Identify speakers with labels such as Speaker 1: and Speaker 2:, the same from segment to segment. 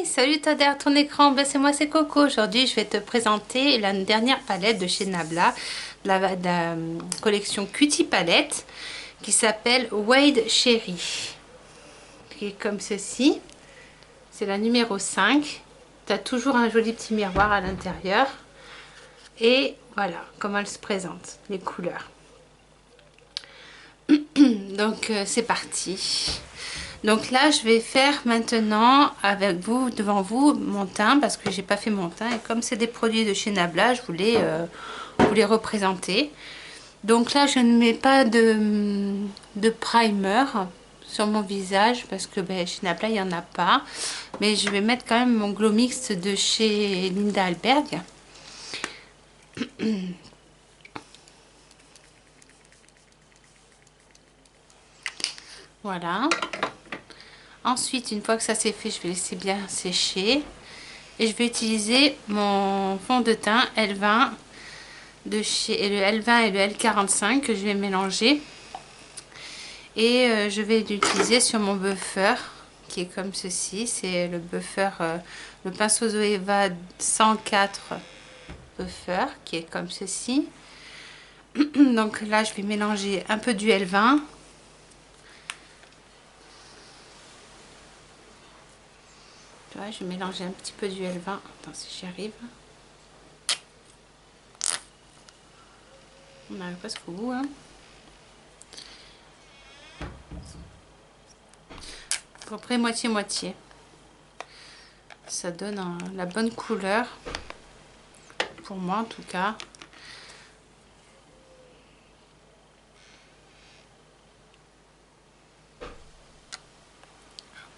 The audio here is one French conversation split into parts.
Speaker 1: Salut, t'as derrière ton écran, ben, c'est moi, c'est Coco. Aujourd'hui, je vais te présenter la dernière palette de chez Nabla, la collection Cutie Palette, qui s'appelle Wade Cherry, qui est comme ceci. C'est la numéro 5. Tu as toujours un joli petit miroir à l'intérieur. Et voilà comment elle se présente, les couleurs. Donc, c'est parti. Donc là, je vais faire maintenant avec vous, devant vous, mon teint, parce que j'ai pas fait mon teint. Et comme c'est des produits de chez Nabla, je voulais vous les représenter. Donc là, je ne mets pas de primer sur mon visage, parce que ben, chez Nabla, il n'y en a pas. Mais je vais mettre quand même mon Glow Mix de chez Linda Alberg. Voilà. Ensuite, une fois que ça c'est fait, je vais laisser bien sécher. Et je vais utiliser mon fond de teint L20 de chez le L20 et le L45 que je vais mélanger. Et je vais l'utiliser sur mon buffer qui est comme ceci. C'est le buffer, le pinceau Zoeva 104 buffer qui est comme ceci. Donc là, je vais mélanger un peu du L20. Je vais mélanger un petit peu du L20. Attends si j'y arrive. On arrive presque au bout. Hein. À peu près moitié-moitié. Ça donne la bonne couleur. Pour moi en tout cas.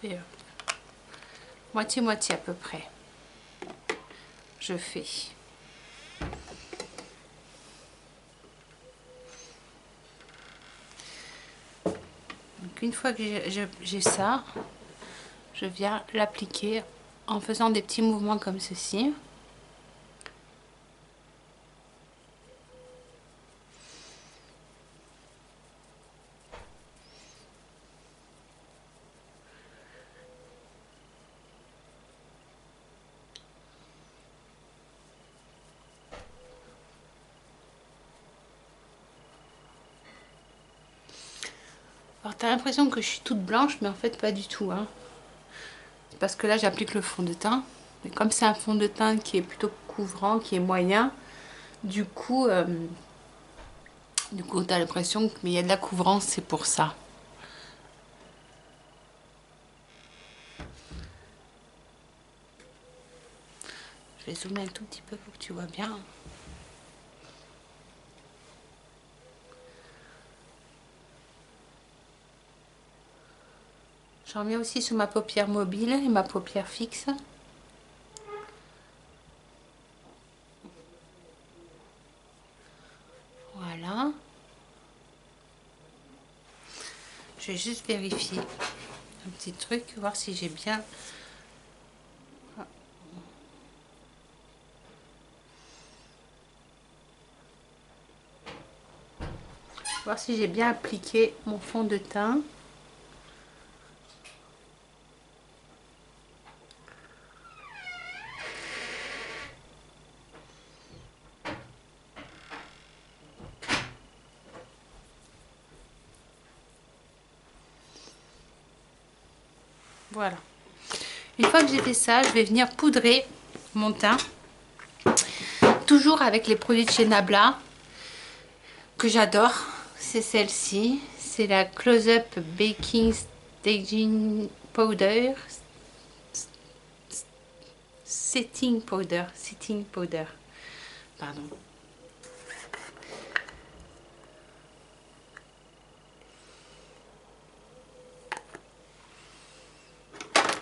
Speaker 1: Et moitié-moitié à peu près. Je fais. Donc une fois que j'ai ça, je viens l'appliquer en faisant des petits mouvements comme ceci. Alors tu as l'impression que je suis toute blanche, mais en fait pas du tout. Hein. Parce que là j'applique le fond de teint. Mais comme c'est un fond de teint qui est plutôt couvrant, qui est moyen, du coup tu as l'impression qu'il y a de la couvrance, c'est pour ça. Je vais zoomer un tout petit peu pour que tu vois bien. J'en mets aussi sur ma paupière mobile et ma paupière fixe. Voilà. Je vais juste vérifier un petit truc, voir si j'ai bien... Voir si j'ai bien appliqué mon fond de teint. Voilà. Une fois que j'ai fait ça, je vais venir poudrer mon teint. Toujours avec les produits de chez Nabla que j'adore. C'est celle-ci. C'est la Close Up Baking Staging Powder. Setting Powder. Setting Powder. Pardon.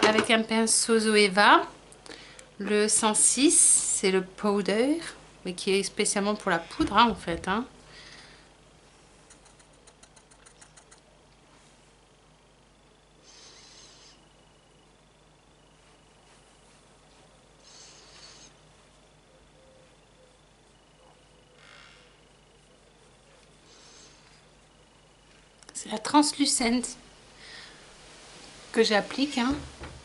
Speaker 1: Avec un pinceau Zoeva. Le 106, c'est le powder, mais qui est spécialement pour la poudre, hein, en fait. Hein. C'est la translucente que j'applique. Hein.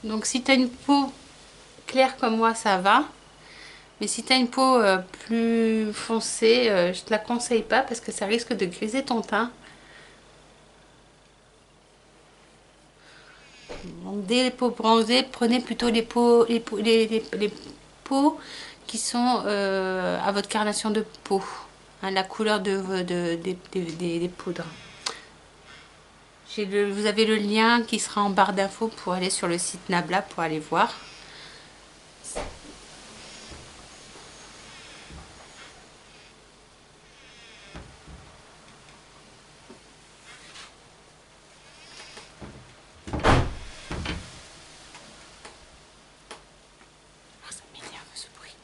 Speaker 1: Donc si tu as une peau claire comme moi, ça va. Mais si tu as une peau plus foncée, je te la conseille pas parce que ça risque de griser ton teint. Donc, dès les peaux bronzées, prenez plutôt les peaux qui sont à votre carnation de peau. Hein, la couleur des poudres. Vous avez le lien qui sera en barre d'infos pour aller sur le site Nabla pour aller voir. Oh, ça m'énerve ce bruit.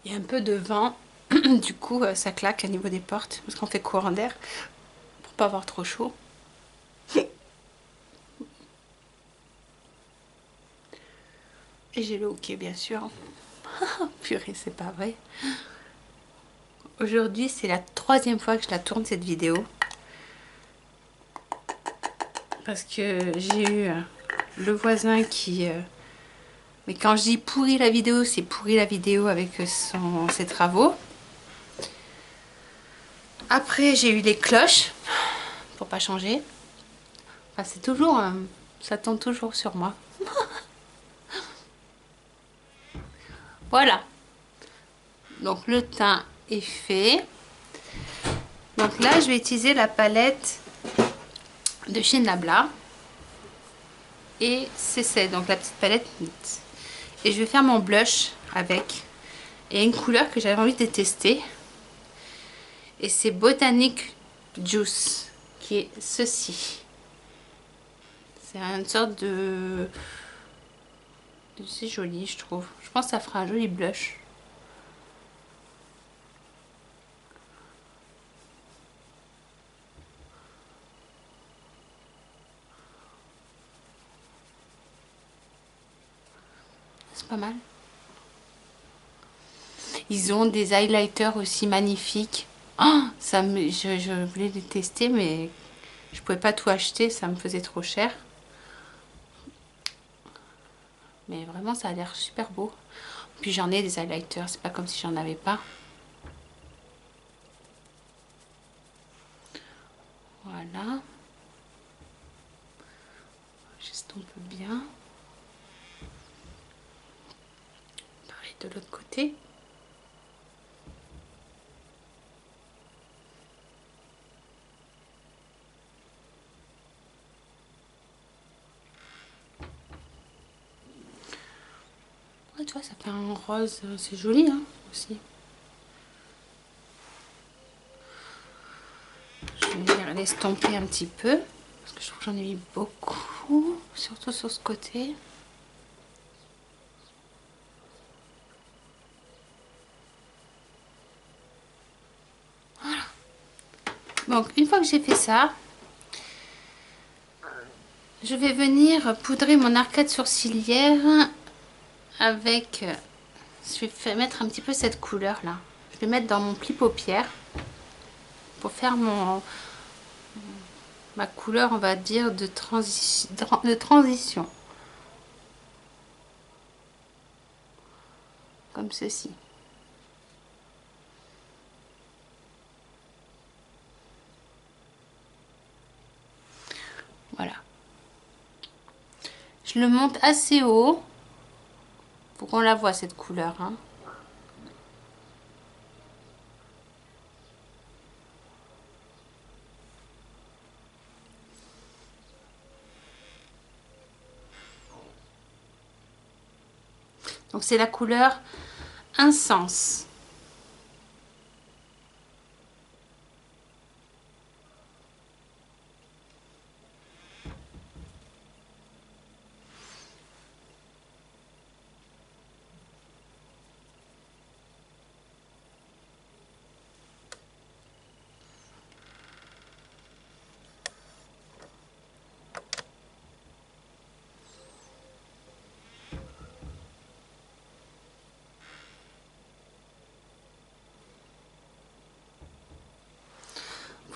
Speaker 1: Il y a un peu de vent, du coup ça claque au niveau des portes parce qu'on fait courant d'air pour pas avoir trop chaud. Et j'ai le hockey bien sûr. Purée, c'est pas vrai. Aujourd'hui c'est la 3e fois que je la tourne cette vidéo. Parce que j'ai eu le voisin qui... mais quand je dis pourri la vidéo, c'est pourri la vidéo avec ses travaux. Après j'ai eu les cloches pour pas changer. Enfin c'est toujours... ça tombe toujours sur moi. Voilà. Donc le teint est fait. Donc là je vais utiliser la palette de chez Nabla. Et c'est donc la petite palette NYX. Et je vais faire mon blush avec. Et une couleur que j'avais envie de tester. Et c'est Botanic Juice. Qui est ceci. C'est une sorte de... C'est joli je trouve. Je pense que ça fera un joli blush. C'est pas mal. Ils ont des highlighters aussi magnifiques. Oh, je voulais les tester mais je pouvais pas tout acheter, ça me faisait trop cher. Mais vraiment ça a l'air super beau. Puis j'en ai des highlighters, c'est pas comme si j'en avais pas. Voilà. J'estompe bien. Pareil de l'autre côté. Ouais, tu vois, ça fait un rose, c'est joli hein, aussi. Je vais l'estomper un petit peu. Parce que je trouve que j'en ai mis beaucoup. Surtout sur ce côté. Voilà. Donc, une fois que j'ai fait ça, je vais venir poudrer mon arcade sourcilière avec... Je vais mettre un petit peu cette couleur là. Je vais mettre dans mon pli paupière pour faire ma couleur, on va dire, de transition. Comme ceci. Voilà. Je le monte assez haut pour qu'on la voit cette couleur. Hein. Donc c'est la couleur Incense.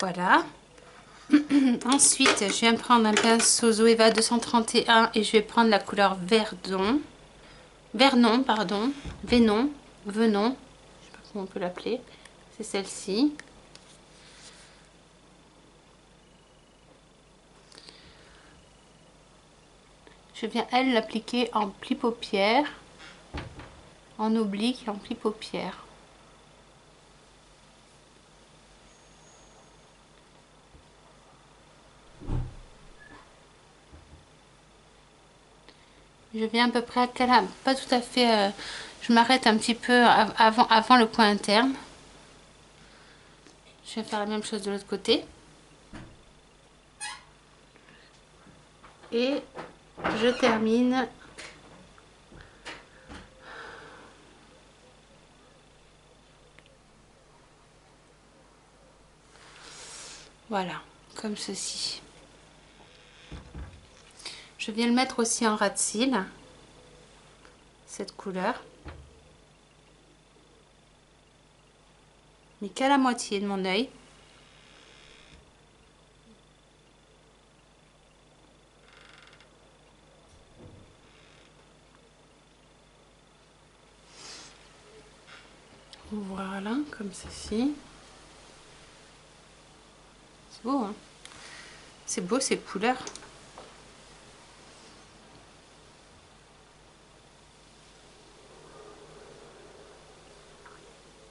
Speaker 1: Voilà. Ensuite, je viens prendre un pinceau Zoeva 231 et je vais prendre la couleur Vernon, pardon. Venon. Je sais pas comment on peut l'appeler. C'est celle-ci. Je viens, elle, l'appliquer en pli paupière, en oblique et en pli paupière. Je viens à peu près à pas tout à fait, je m'arrête un petit peu avant le coin interne. Je vais faire la même chose de l'autre côté. Et je termine voilà, comme ceci. Je viens le mettre aussi en ras de cils, cette couleur. Mais qu'à la moitié de mon œil. Voilà, comme ceci. C'est beau, hein? C'est beau ces couleurs.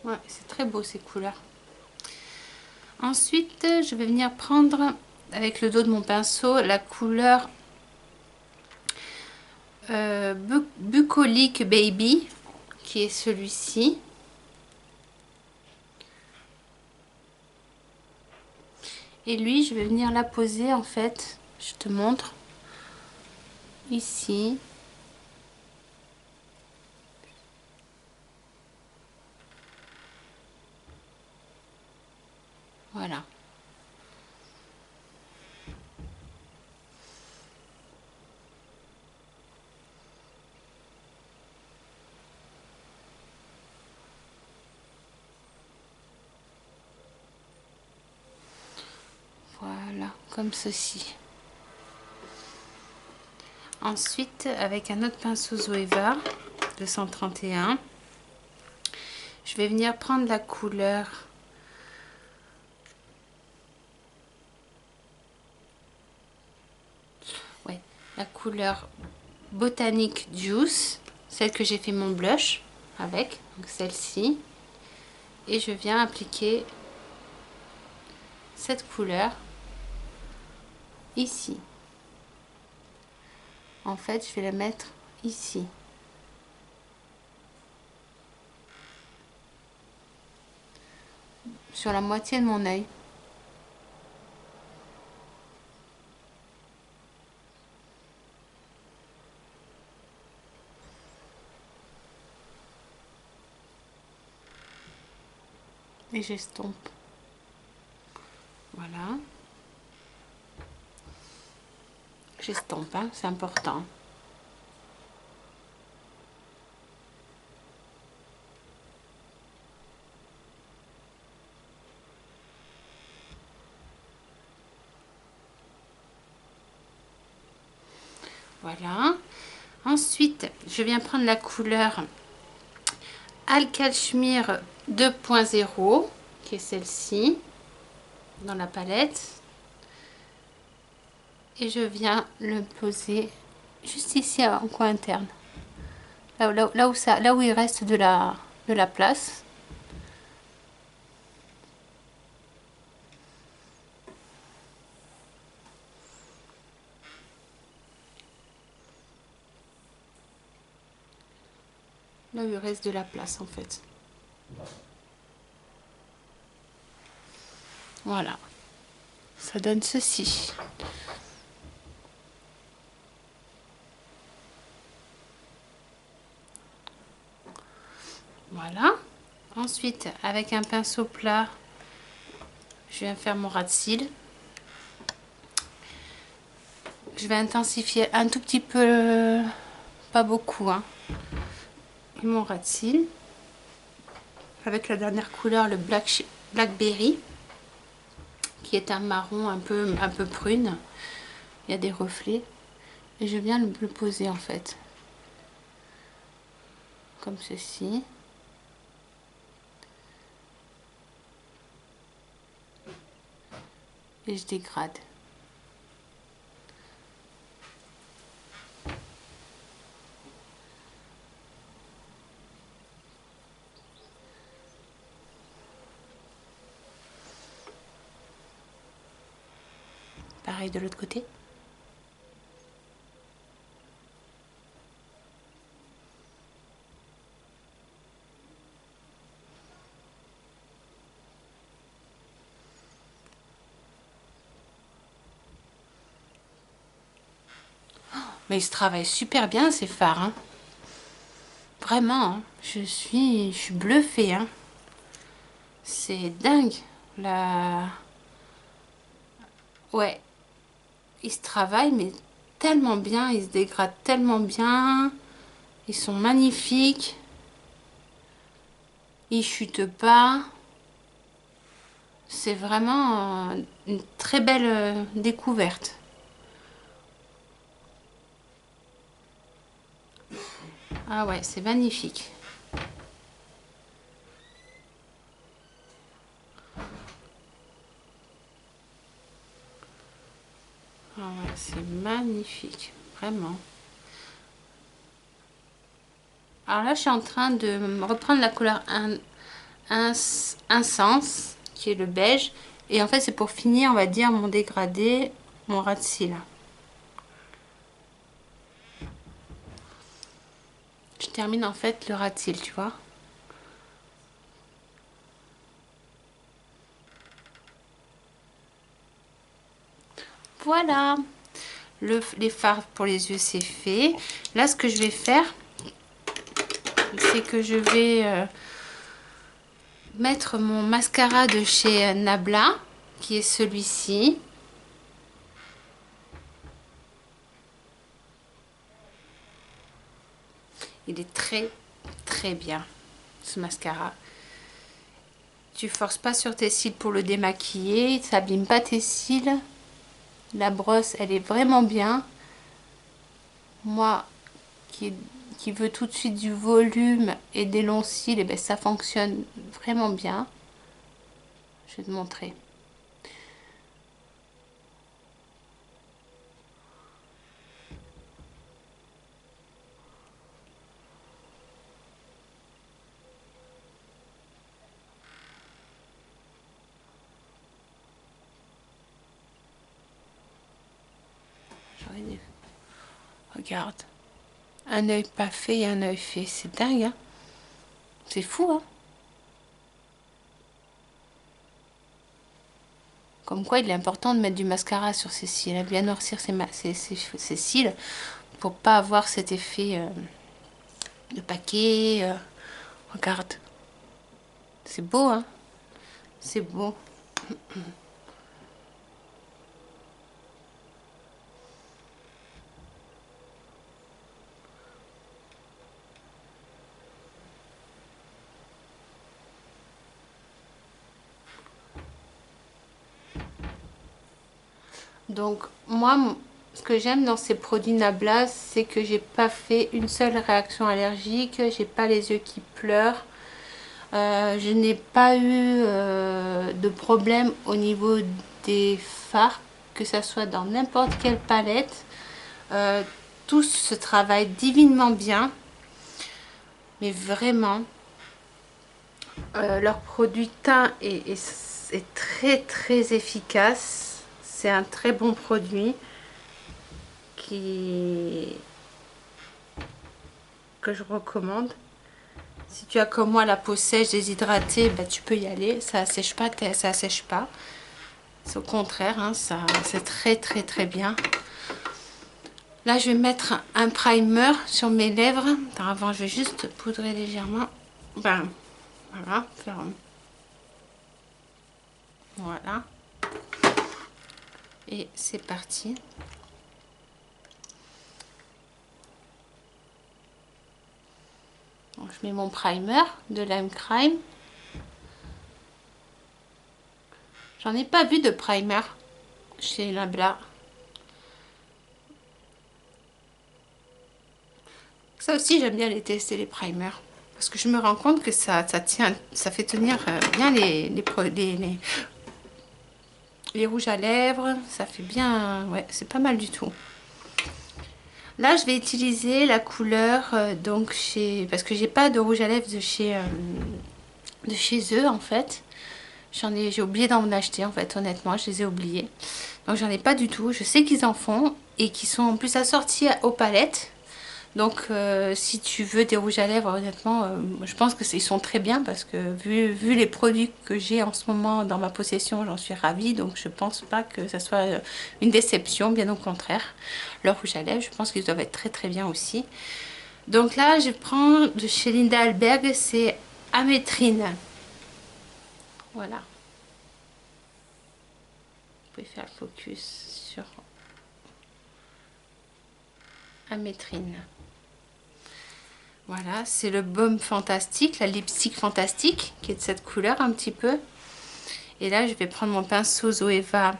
Speaker 1: Ouais, c'est très beau ces couleurs. Ensuite, je vais venir prendre avec le dos de mon pinceau la couleur Bucolic Baby, qui est celui-ci. Et lui, je vais venir la poser en fait, je te montre, ici. Voilà. Voilà, comme ceci. Ensuite, avec un autre pinceau Zoeva 231, je vais venir prendre la couleur la couleur Botanic Juice, celle que j'ai fait mon blush avec, donc celle-ci, et je viens appliquer cette couleur ici. En fait, je vais la mettre ici. Sur la moitié de mon œil. Et j'estompe. Voilà. J'estompe, hein, c'est important. Voilà. Ensuite, je viens prendre la couleur Alcalchmir 2.0, qui est celle-ci, dans la palette. Et je viens le poser juste ici en coin interne. Là où il reste de la place. Là où il reste de la place en fait. Voilà. Ça donne ceci. Voilà. Ensuite, avec un pinceau plat, je viens faire mon ras de cils. Je vais intensifier un tout petit peu, pas beaucoup, hein, mon ras de cils. Avec la dernière couleur, le Blackberry, qui est un marron un peu prune. Il y a des reflets. Et je viens le poser en fait. Comme ceci. Et je dégrade. Pareil de l'autre côté. Mais il se travaille super bien ces fards. Hein. Vraiment, hein. Je suis bluffée. Hein. C'est dingue. La... Ouais. Ils se travaillent mais tellement bien. Ils se dégradent tellement bien. Ils sont magnifiques. Ils chutent pas. C'est vraiment une très belle découverte. Ah ouais, c'est magnifique. Ah ouais, c'est magnifique, vraiment. Alors là, je suis en train de reprendre la couleur Incense, qui est le beige. Et en fait, c'est pour finir, on va dire, mon dégradé, mon ras de cils. Je termine en fait le ras de cils, tu vois. Voilà. Les fards pour les yeux, c'est fait. Là, ce que je vais faire, c'est que je vais mettre mon mascara de chez Nabla, qui est celui-ci. Il est très très bien, ce mascara. Tu forces pas sur tes cils pour le démaquiller, ça abîme pas tes cils. La brosse, elle est vraiment bien. Moi, qui veut tout de suite du volume et des longs cils, et ben ça fonctionne vraiment bien. Je vais te montrer. Regarde. Un œil pas fait et un œil fait. C'est dingue, hein? C'est fou, hein? Comme quoi, il est important de mettre du mascara sur ses cils, hein, bien noircir ses cils pour pas avoir cet effet de paquet. Regarde. C'est beau, hein? C'est beau. Donc, moi, ce que j'aime dans ces produits Nabla, c'est que j'ai pas fait une seule réaction allergique, j'ai pas les yeux qui pleurent, je n'ai pas eu de problème au niveau des fards, que ça soit dans n'importe quelle palette. Tout se travaille divinement bien, mais vraiment, leur produit teint est très très efficace. C'est un très bon produit que je recommande. Si tu as comme moi la peau sèche, déshydratée, bah, tu peux y aller. Ça sèche pas, ça sèche pas. C'est au contraire, hein, c'est très très très bien. Là, je vais mettre un primer sur mes lèvres. Attends, avant, je vais juste poudrer légèrement. Ben, voilà. Voilà. Et c'est parti. Donc, je mets mon primer de Lime Crime. J'en ai pas vu de primer chez Nabla. Ça aussi, j'aime bien les tester, les primers. Parce que je me rends compte que ça tient, ça fait tenir bien les rouges à lèvres. Ça fait bien, ouais, c'est pas mal du tout. Là, je vais utiliser la couleur, donc parce que j'ai pas de rouge à lèvres de chez eux, en fait. J'ai oublié d'en acheter, en fait, honnêtement, je les ai oubliés. Donc, j'en ai pas du tout. Je sais qu'ils en font et qui sont en plus assortis aux palettes. Donc si tu veux des rouges à lèvres, honnêtement, je pense que ils sont très bien parce que vu les produits que j'ai en ce moment dans ma possession, j'en suis ravie. Donc je pense pas que ça soit une déception, bien au contraire. Leurs rouges à lèvres, je pense qu'ils doivent être très très bien aussi. Donc là, je prends de chez Linda Alberg, c'est Amétrine. Voilà. Vous pouvez faire le focus sur Amétrine. Voilà, c'est le baume fantastique, la lipstick fantastique, qui est de cette couleur un petit peu. Et là, je vais prendre mon pinceau Zoeva,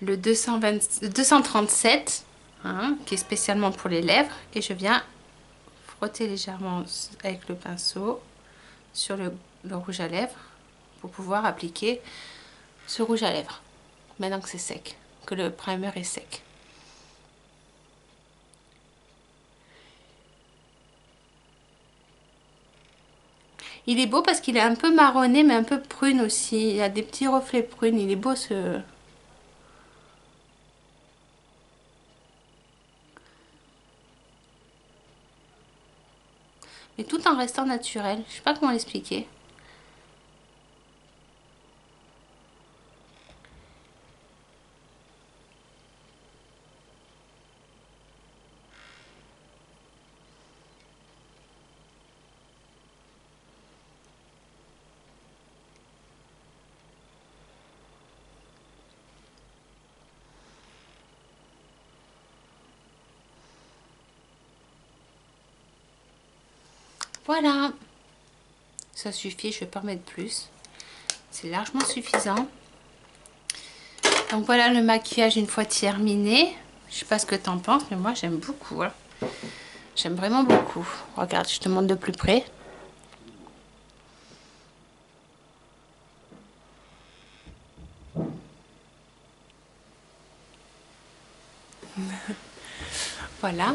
Speaker 1: le 237, hein, qui est spécialement pour les lèvres. Et je viens frotter légèrement avec le pinceau sur le rouge à lèvres pour pouvoir appliquer ce rouge à lèvres. Maintenant que c'est sec, que le primer est sec. Il est beau parce qu'il est un peu marronné, mais un peu prune aussi. Il y a des petits reflets prunes. Il est beau ce... Mais tout en restant naturel. Je sais pas comment l'expliquer. Voilà. Ça suffit, je vais pas mettre plus. C'est largement suffisant. Donc voilà le maquillage une fois terminé. Je sais pas ce que tu en penses, mais moi j'aime beaucoup. Hein. J'aime vraiment beaucoup. Regarde, je te montre de plus près. Voilà.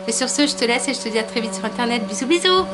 Speaker 1: Et sur ce, je te laisse et je te dis à très vite sur internet. Bisous bisous.